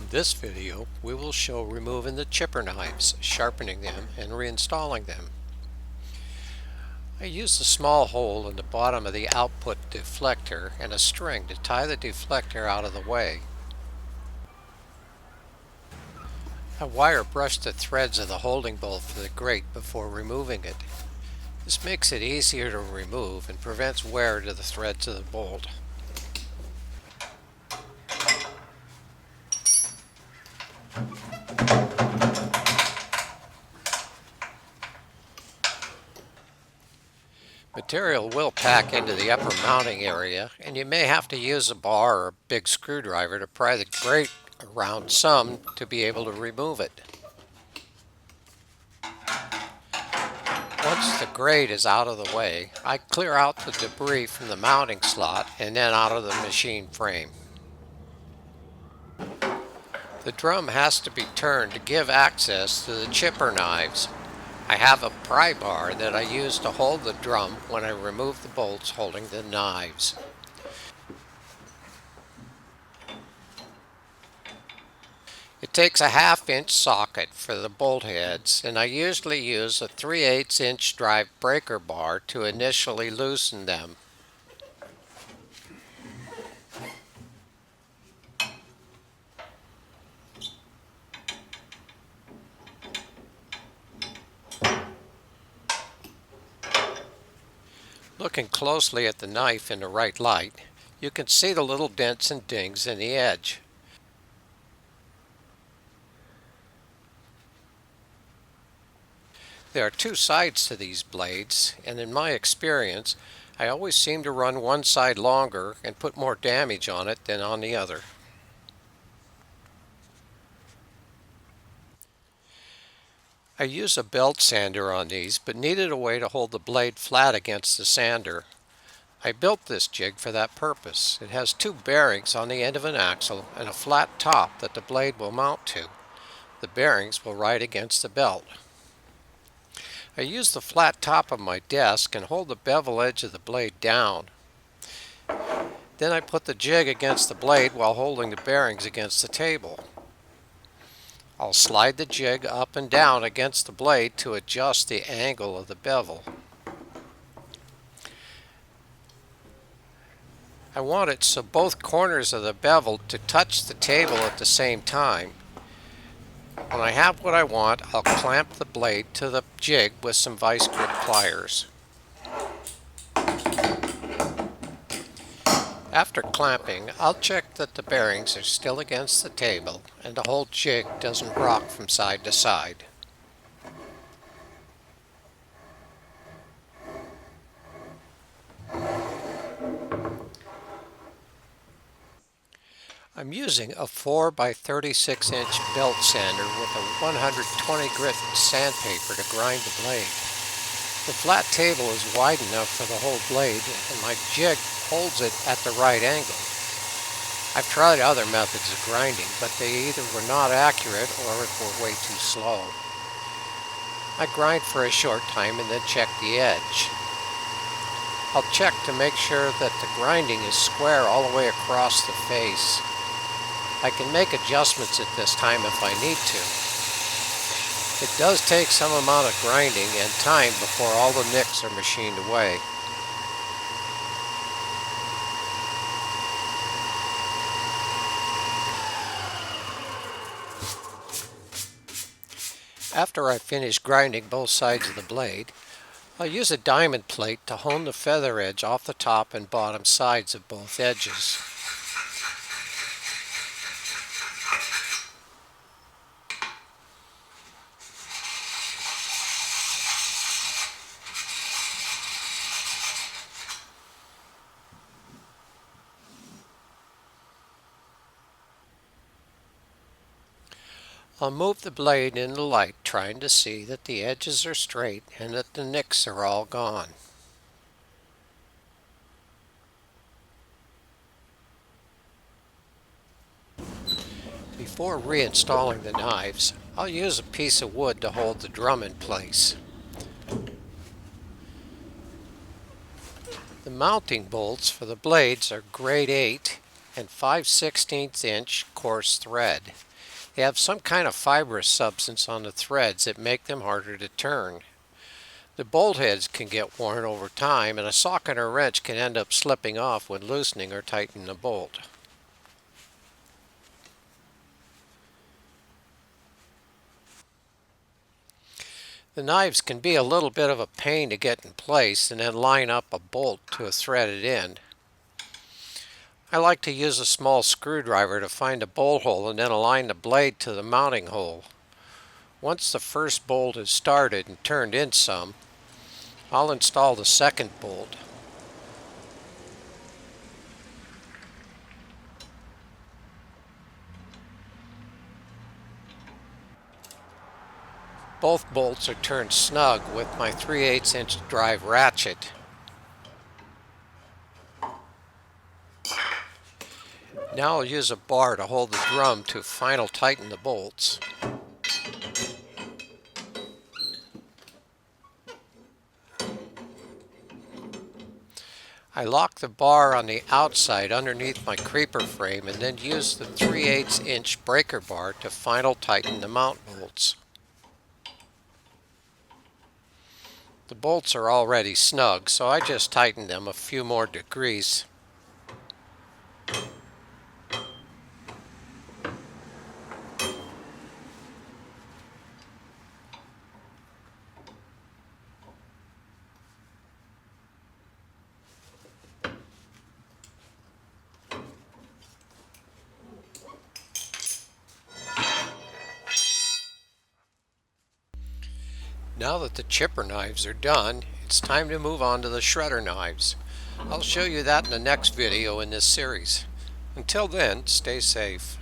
In this video, we will show removing the chipper knives, sharpening them, and reinstalling them. I used a small hole in the bottom of the output deflector and a string to tie the deflector out of the way. I wire brushed the threads of the holding bolt for the grate before removing it. This makes it easier to remove and prevents wear to the threads of the bolt. Material will pack into the upper mounting area, and you may have to use a bar or a big screwdriver to pry the grate around some to be able to remove it. Once the grate is out of the way, I clear out the debris from the mounting slot and then out of the machine frame. The drum has to be turned to give access to the chipper knives. I have a pry bar that I use to hold the drum when I remove the bolts holding the knives. It takes a 1/2 inch socket for the bolt heads, and I usually use a 3/8 inch drive breaker bar to initially loosen them. Looking closely at the knife in the right light, you can see the little dents and dings in the edge. There are two sides to these blades, and in my experience, I always seem to run one side longer and put more damage on it than on the other. I use a belt sander on these, but needed a way to hold the blade flat against the sander. I built this jig for that purpose. It has two bearings on the end of an axle and a flat top that the blade will mount to. The bearings will ride against the belt. I use the flat top of my desk and hold the bevel edge of the blade down. Then I put the jig against the blade while holding the bearings against the table. I'll slide the jig up and down against the blade to adjust the angle of the bevel. I want it so both corners of the bevel to touch the table at the same time. When I have what I want, I'll clamp the blade to the jig with some vice grip pliers. After clamping, I'll check that the bearings are still against the table and the whole jig doesn't rock from side to side. I'm using a 4 by 36 inch belt sander with a 120 grit sandpaper to grind the blade. The flat table is wide enough for the whole blade, and my jig holds it at the right angle. I've tried other methods of grinding, but they either were not accurate or were way too slow. I grind for a short time and then check the edge. I'll check to make sure that the grinding is square all the way across the face. I can make adjustments at this time if I need to. It does take some amount of grinding and time before all the nicks are machined away. After I finish grinding both sides of the blade, I'll use a diamond plate to hone the feather edge off the top and bottom sides of both edges. I'll move the blade in the light, trying to see that the edges are straight and that the nicks are all gone. Before reinstalling the knives, I'll use a piece of wood to hold the drum in place. The mounting bolts for the blades are grade 8 and 5/16 inch coarse thread. They have some kind of fibrous substance on the threads that make them harder to turn. The bolt heads can get worn over time, and a socket or wrench can end up slipping off when loosening or tightening the bolt. The knives can be a little bit of a pain to get in place and then line up a bolt to a threaded end. I like to use a small screwdriver to find a bolt hole and then align the blade to the mounting hole. Once the first bolt is started and turned in some, I'll install the second bolt. Both bolts are turned snug with my 3/8" drive ratchet. Now I'll use a bar to hold the drum to final tighten the bolts. I lock the bar on the outside underneath my creeper frame and then use the 3/8" breaker bar to final tighten the mount bolts. The bolts are already snug, so I just tighten them a few more degrees. Now that the chipper knives are done, it's time to move on to the shredder knives. I'll show you that in the next video in this series. Until then, stay safe.